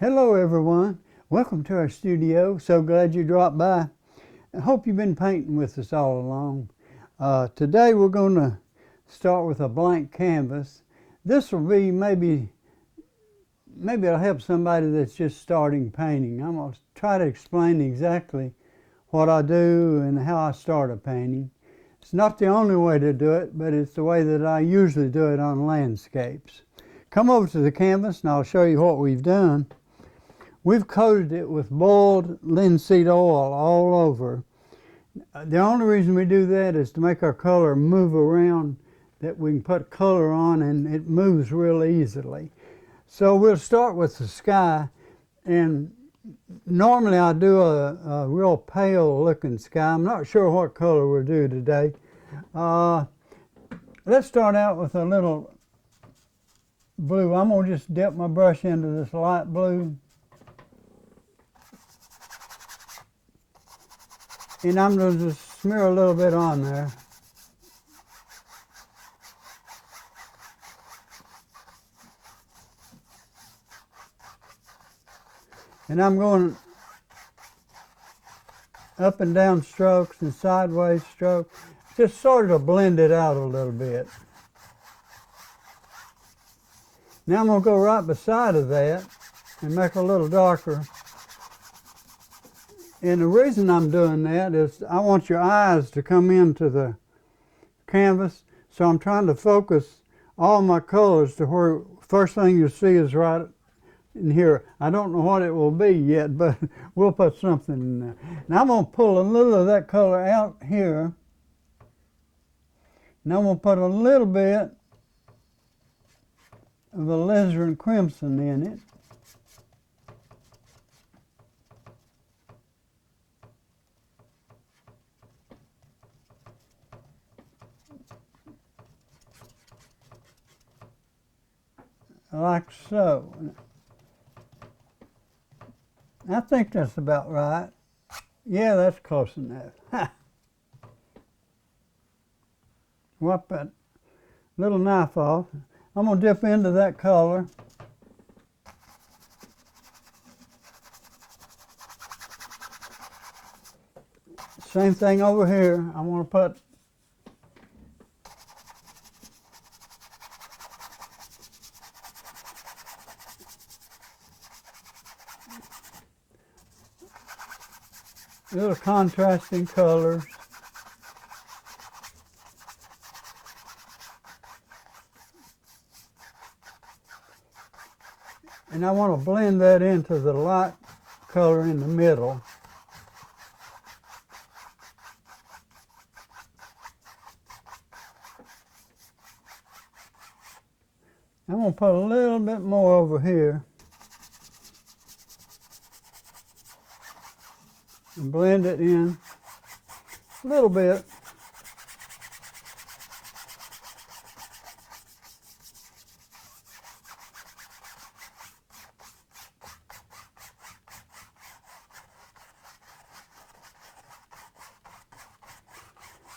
Hello everyone, welcome to our studio. So glad you dropped by. I hope you've been painting with us all along. Today we're going to start with a blank canvas. This will be maybe it'll help somebody that's just starting painting. I'm going to try to explain exactly what I do and how I start a painting. It's not the only way to do it, but it's the way that I usually do it on landscapes. Come over to the canvas and I'll show you what we've done. We've coated it with boiled linseed oil all over. The only reason we do that is to make our color move around, that we can put color on and it moves real easily. So we'll start with the sky, and normally I do a real pale looking sky. I'm not sure what color we'll do today. Let's start out with a little blue. I'm going to just dip my brush into this light blue. And I'm going to just smear a little bit on there. And I'm going up and down strokes and sideways strokes, just sort of blend it out a little bit. Now I'm going to go right beside of that and make it a little darker. And the reason I'm doing that is I want your eyes to come into the canvas, so I'm trying to focus all my colors to where first thing you see is right in here. I don't know what it will be yet, but we'll put something in there. Now I'm going to pull a little of that color out here. Now I'm going to put a little bit of the alizarin crimson in it. Like so. I think that's about right. Yeah, that's close enough. Wipe that little knife off. I'm going to dip into that color. Same thing over here. I'm going to put little contrasting colors. And I want to blend that into the light color in the middle. I'm going to put a little bit more over here and blend it in a little bit.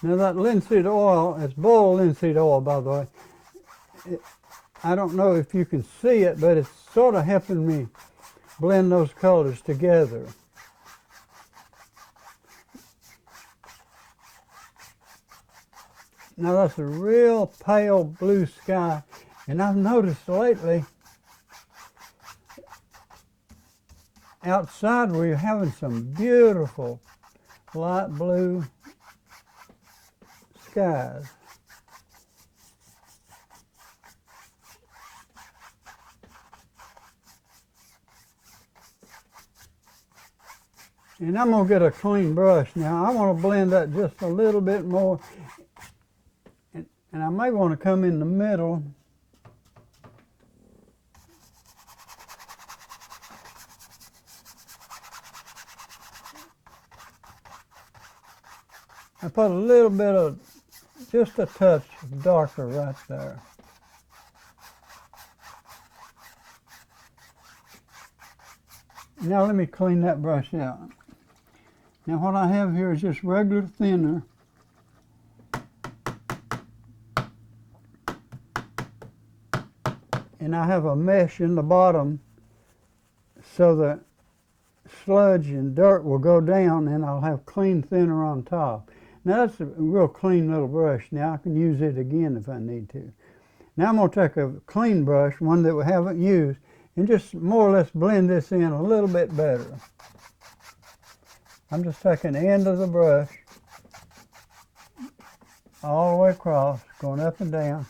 Now that linseed oil, it's boiled linseed oil, by the way. I don't know if you can see it, but it's sort of helping me blend those colors together. Now that's a real pale blue sky, and I've noticed lately outside we're having some beautiful light blue skies. And I'm going to get a clean brush now. I want to blend that just a little bit more. And I may want to come in the middle. I put a little bit of, just a touch darker right there. Now let me clean that brush out. Now what I have here is just regular thinner. And I have a mesh in the bottom so the sludge and dirt will go down, and I'll have clean thinner on top. Now that's a real clean little brush. Now I can use it again if I need to. Now I'm going to take a clean brush, one that we haven't used, and just more or less blend this in a little bit better. I'm just taking the end of the brush all the way across, going up and down.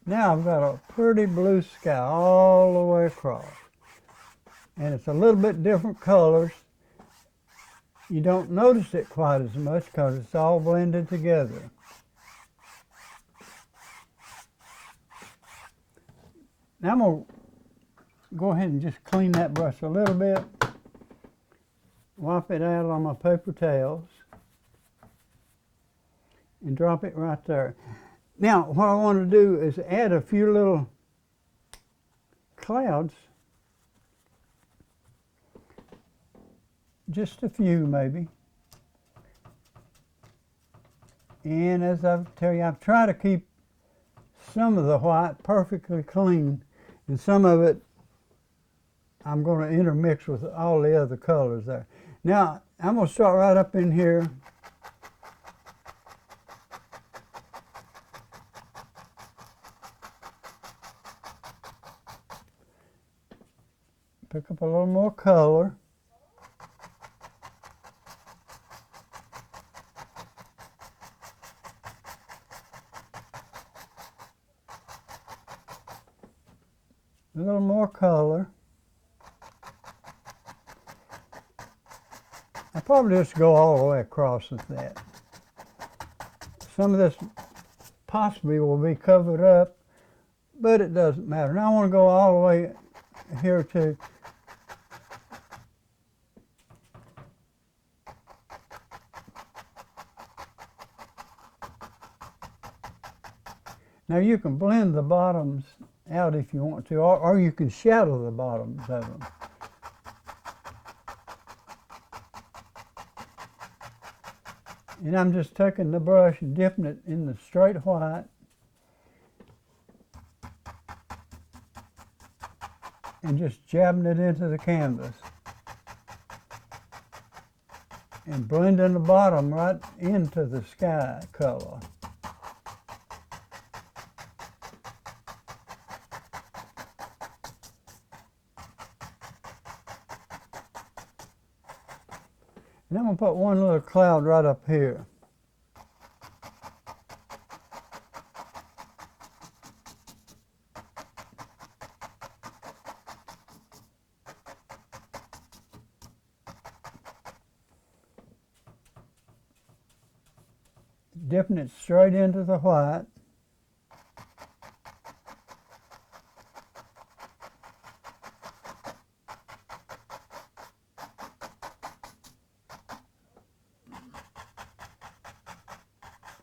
Now I've got a pretty blue sky all the way across. And it's a little bit different colors. You don't notice it quite as much because it's all blended together. Now I'm going to go ahead and just clean that brush a little bit. Wipe it out on my paper towels. And drop it right there. Now what I want to do is add a few little clouds. Just a few maybe. And as I tell you, I've tried to keep some of the white perfectly clean, and some of it I'm going to intermix with all the other colors there. Now I'm going to start right up in here. Pick up a little more color. A little more color. I'll probably just go all the way across with that. Some of this possibly will be covered up, but it doesn't matter. Now I want to go all the way here too. Now you can blend the bottoms out if you want to, or you can shadow the bottoms of them. And I'm just taking the brush and dipping it in the straight white. And just jabbing it into the canvas. And blending the bottom right into the sky color. And I'm going to put one little cloud right up here. Dipping it straight into the white.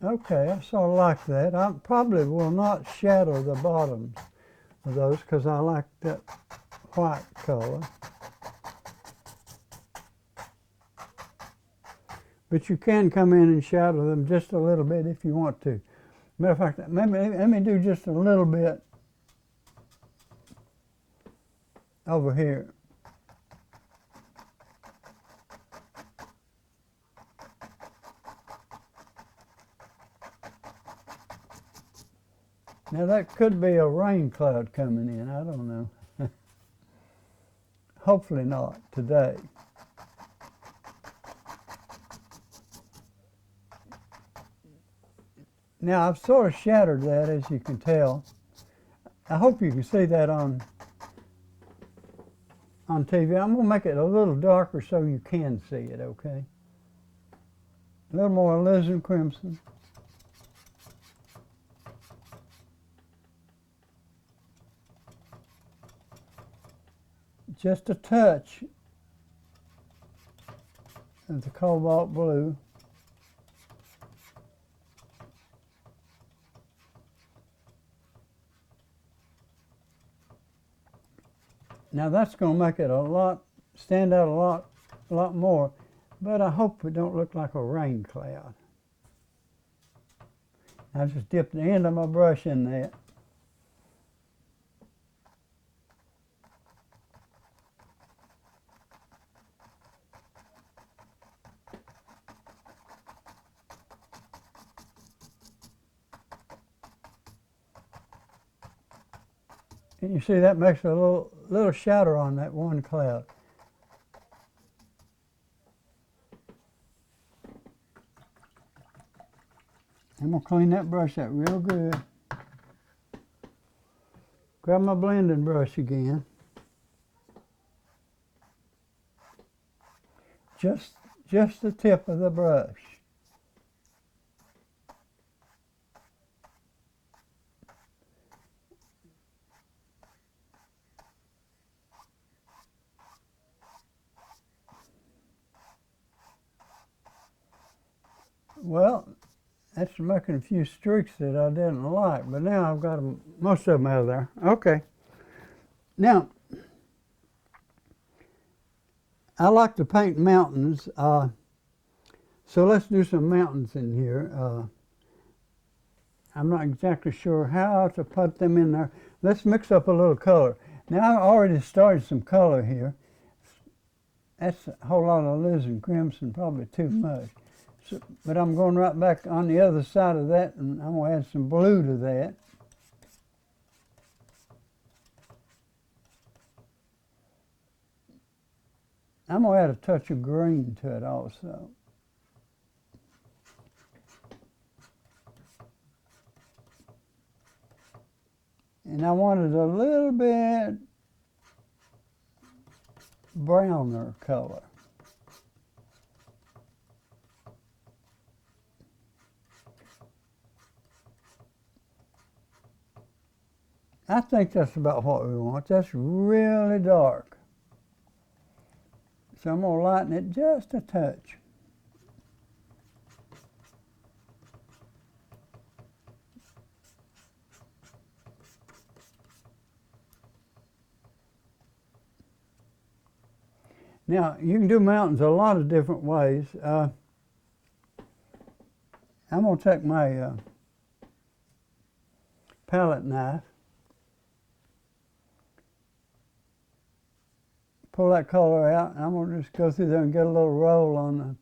Okay, I sort of like that. I probably will not shadow the bottoms of those because I like that white color. But you can come in and shadow them just a little bit if you want to. Matter of fact, let me do just a little bit over here. Now that could be a rain cloud coming in, I don't know. Hopefully not today. Now I've sort of shadowed that, as you can tell. I hope you can see that on TV. I'm going to make it a little darker so you can see it, okay? A little more alizarin crimson. Just a touch of the cobalt blue. Now that's going to make it stand out a lot more, but I hope it don't look like a rain cloud. I just dip the end of my brush in that. And you see that makes a little shadow on that one cloud. I'm gonna clean that brush out real good. Grab my blending brush again. Just the tip of the brush. Well, that's making a few streaks that I didn't like, but now I've got most of them out of there. Okay. Now, I like to paint mountains, so let's do some mountains in here. I'm not exactly sure how to put them in there. Let's mix up a little color. Now, I already started some color here. That's a whole lot of alizarin crimson, probably too much. So, but I'm going right back on the other side of that, and I'm going to add some blue to that. I'm going to add a touch of green to it also. And I wanted a little bit browner color. I think that's about what we want. That's really dark. So I'm going to lighten it just a touch. Now, you can do mountains a lot of different ways. I'm going to take my palette knife, pull that color out, and I'm going to just go through there and get a little roll on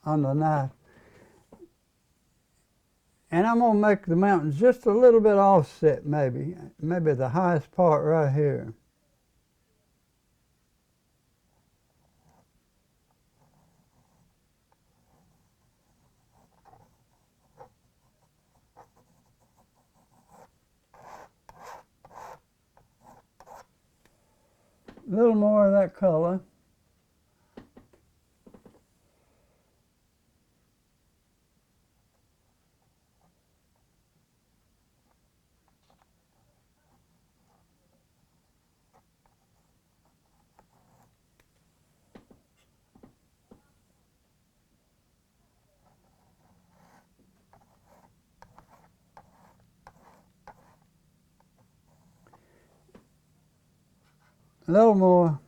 the knife. And I'm going to make the mountains just a little bit offset, maybe the highest part right here. A little more of that color. A little more.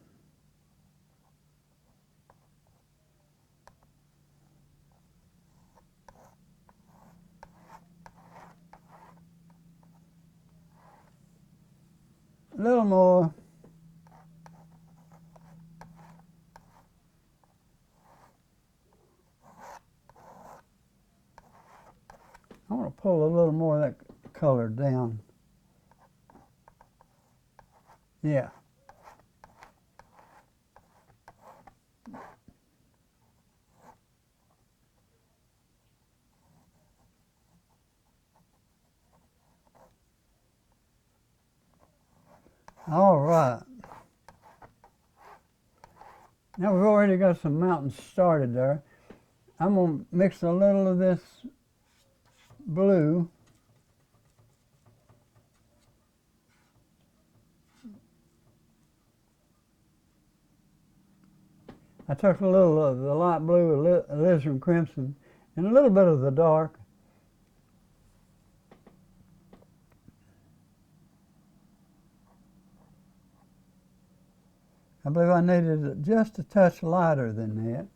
A little more. I want to pull a little more of that color down. Yeah. All right. Now we've already got some mountains started there. I'm going to mix a little of this blue. I took a little of the light blue, alizarin crimson, and a little bit of the dark. I believe I needed it just a touch lighter than that.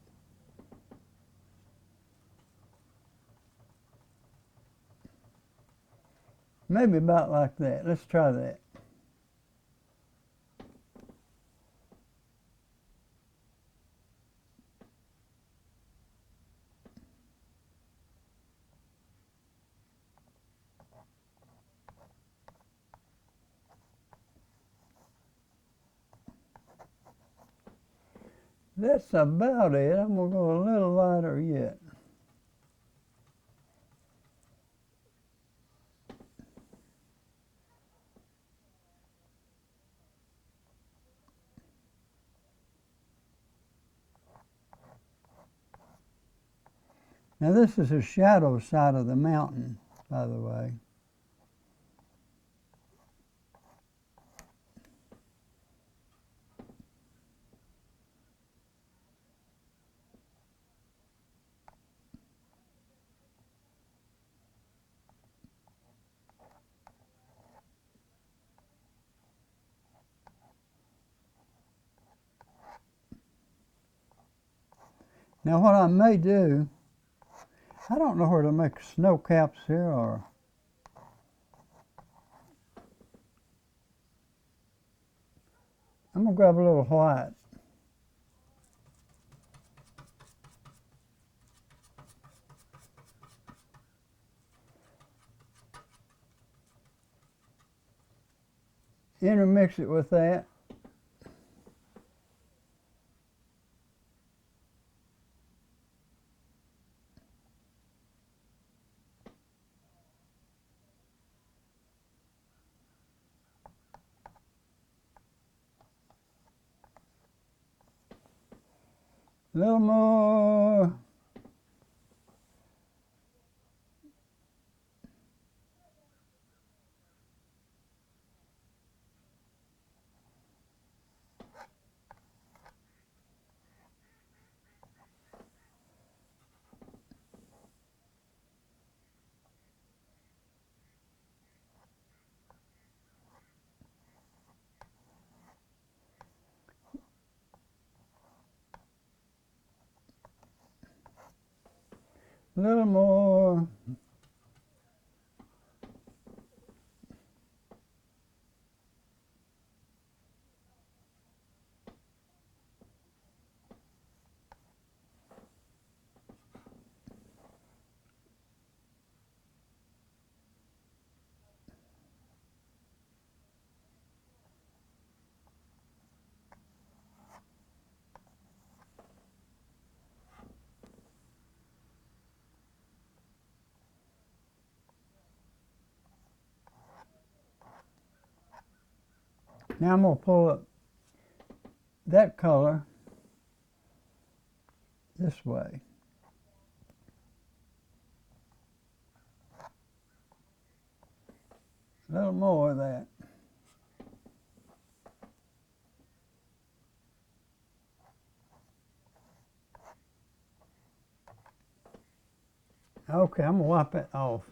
Maybe about like that. Let's try that. That's about it. I'm going to go a little lighter yet. Now this is the shadow side of the mountain, by the way. Now what I may do, I don't know where to make snow caps here, or I'm going to grab a little white. Intermix it with that. A little more. A little more. Now I'm going to pull up that color this way. A little more of that. Okay, I'm going to wipe it off.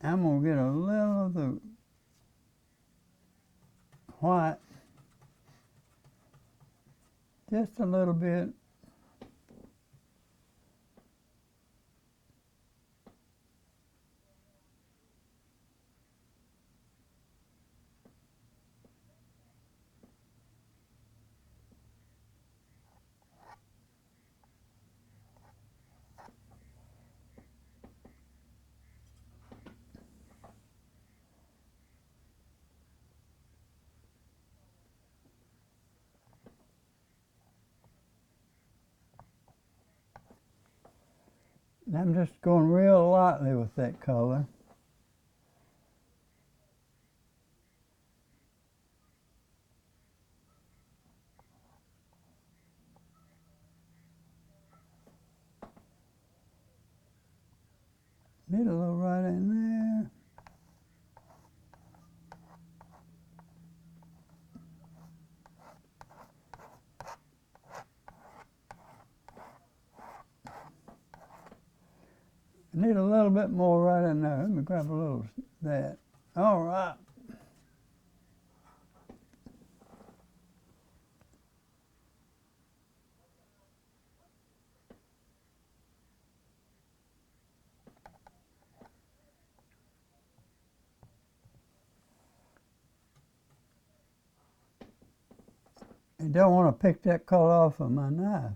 I'm going to get a little of the white, just a little bit. And I'm just going real lightly with that color. Need a little right in there. I need a little bit more right in there. Let me grab a little of that. All right. I don't want to pick that color off of my knife.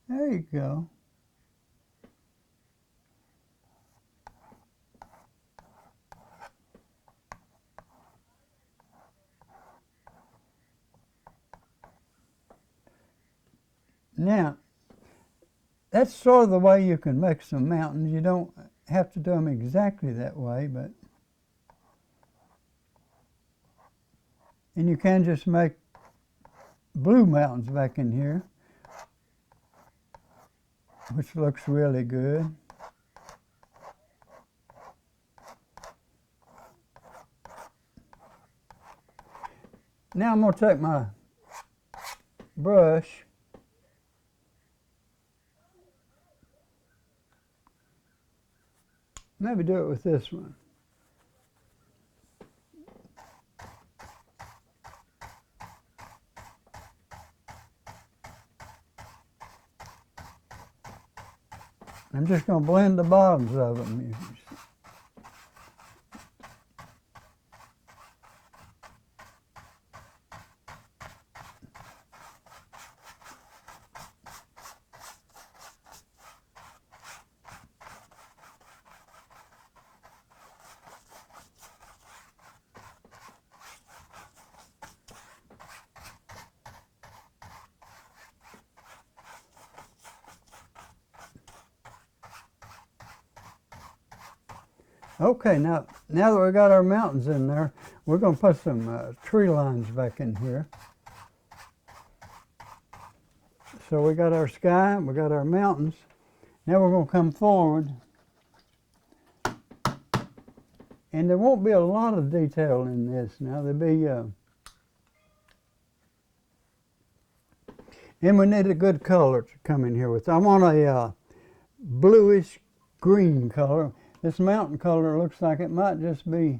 There you go. Now, that's sort of the way you can make some mountains. You don't have to do them exactly that way, but and you can just make blue mountains back in here, which looks really good. Now I'm going to take my brush maybe do it with this one. I'm just going to blend the bottoms of them. Okay, now that we got our mountains in there, we're going to put some tree lines back in here. So we got our sky, we got our mountains. Now we're going to come forward. And there won't be a lot of detail in this now. There'll be, and we need a good color to come in here with. I want a bluish green color. This mountain color looks like it might just be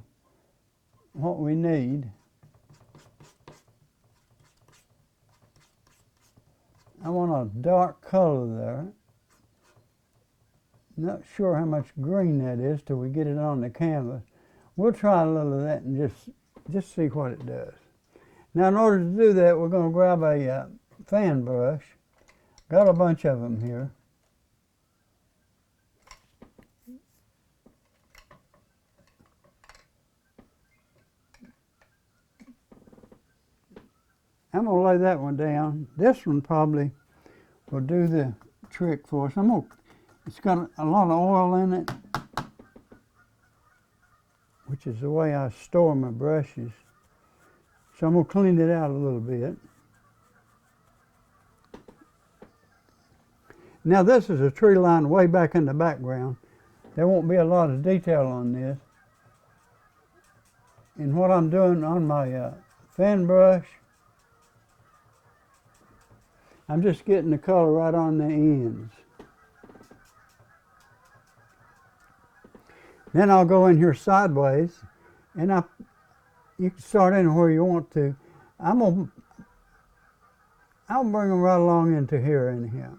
what we need. I want a dark color there. Not sure how much green that is till we get it on the canvas. We'll try a little of that and just see what it does. Now in order to do that, we're going to grab a fan brush. Got a bunch of them here. I'm going to lay that one down. This one probably will do the trick for us. It's got a lot of oil in it, which is the way I store my brushes. So I'm going to clean it out a little bit. Now this is a tree line way back in the background. There won't be a lot of detail on this. And what I'm doing on my fan brush, I'm just getting the color right on the ends. Then I'll go in here sideways, and you can start anywhere you want to. I'll bring them right along into here anyhow.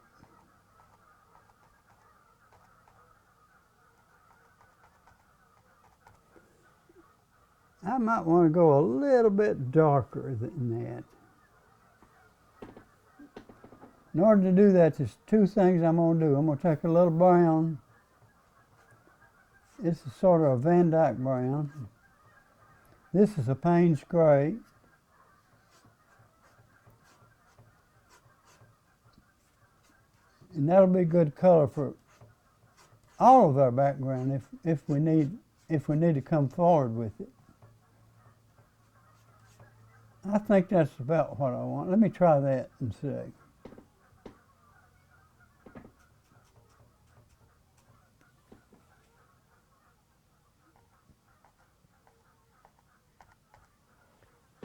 I might want to go a little bit darker than that. In order to do that, there's two things I'm going to do. I'm going to take a little brown. This is sort of a Van Dyke brown. This is a Payne's gray. And that'll be good color for all of our background if we need to come forward with it. I think that's about what I want. Let me try that and see.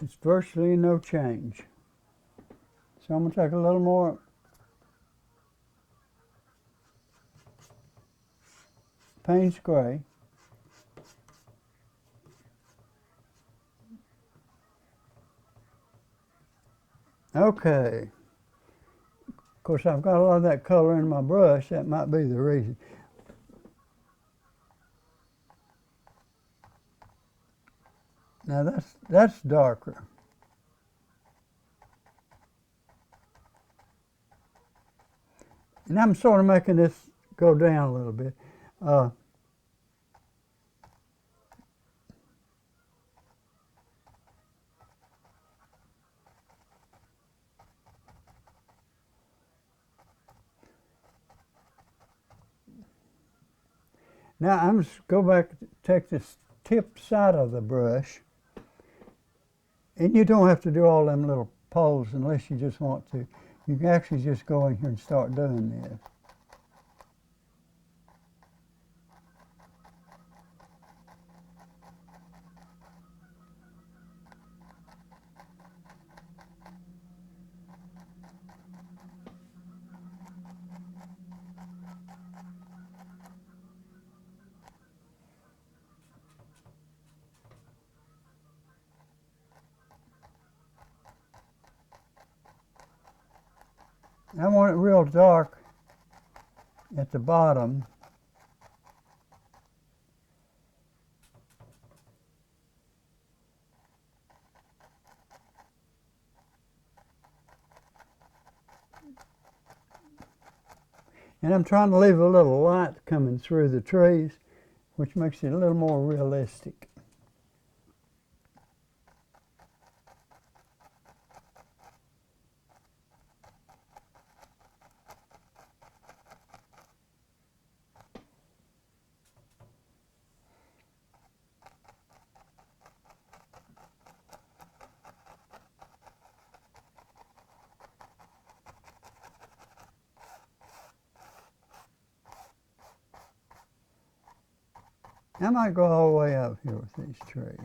It's virtually no change. So I'm going to take a little more Payne's gray. Okay. Of course, I've got a lot of that color in my brush. That might be the reason. Now that's darker. And I'm sort of making this go down a little bit. Now I'm just go back, take this tip side of the brush, and you don't have to do all them little poles unless you just want to. You can actually just go in here and start doing this. I want it real dark at the bottom. And I'm trying to leave a little light coming through the trees, which makes it a little more realistic. I might go all the way up here with these trees.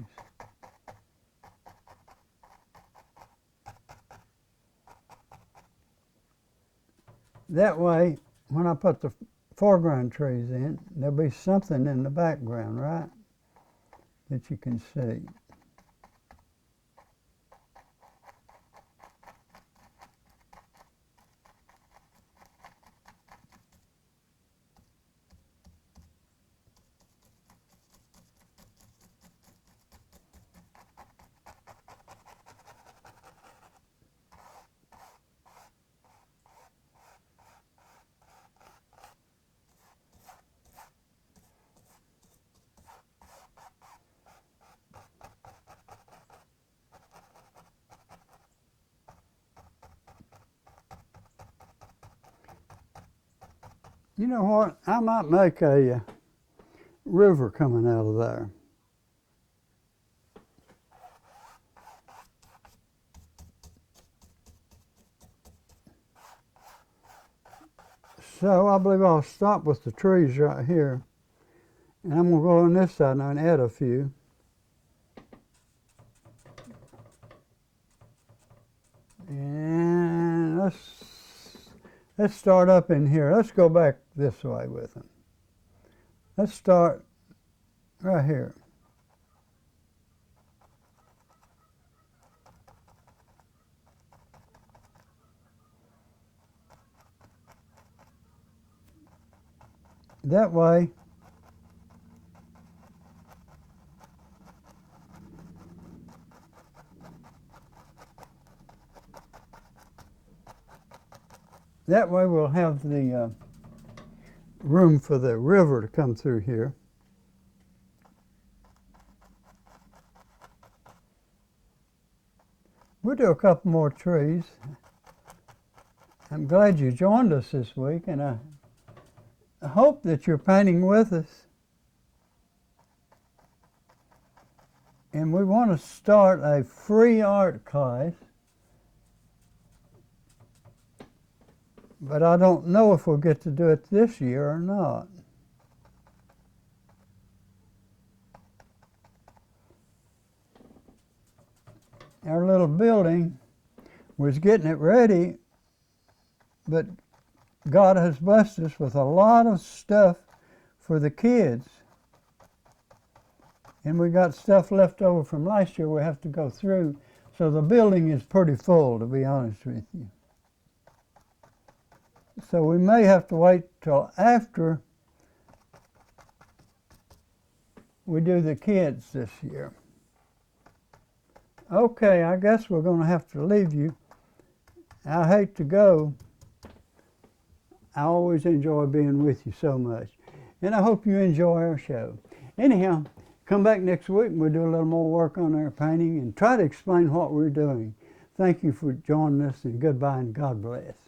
That way, when I put the foreground trees in, there'll be something in the background, right, that you can see. You know what? I might make a river coming out of there. So I believe I'll stop with the trees right here. And I'm going to go on this side now and add a few. And let's start up in here. Let's go back this way with them. Let's start right here. That way, we'll have the room for the river to come through here. We'll do a couple more trees. I'm glad you joined us this week, and I hope that you're painting with us. And we want to start a free art class, but I don't know if we'll get to do it this year or not. Our little building was getting it ready, but God has blessed us with a lot of stuff for the kids. And we got stuff left over from last year we have to go through. So the building is pretty full, to be honest with you. So we may have to wait till after we do the kids this year. Okay, I guess we're going to have to leave you. I hate to go. I always enjoy being with you so much. And I hope you enjoy our show. Anyhow, come back next week and we'll do a little more work on our painting and try to explain what we're doing. Thank you for joining us, and goodbye and God bless.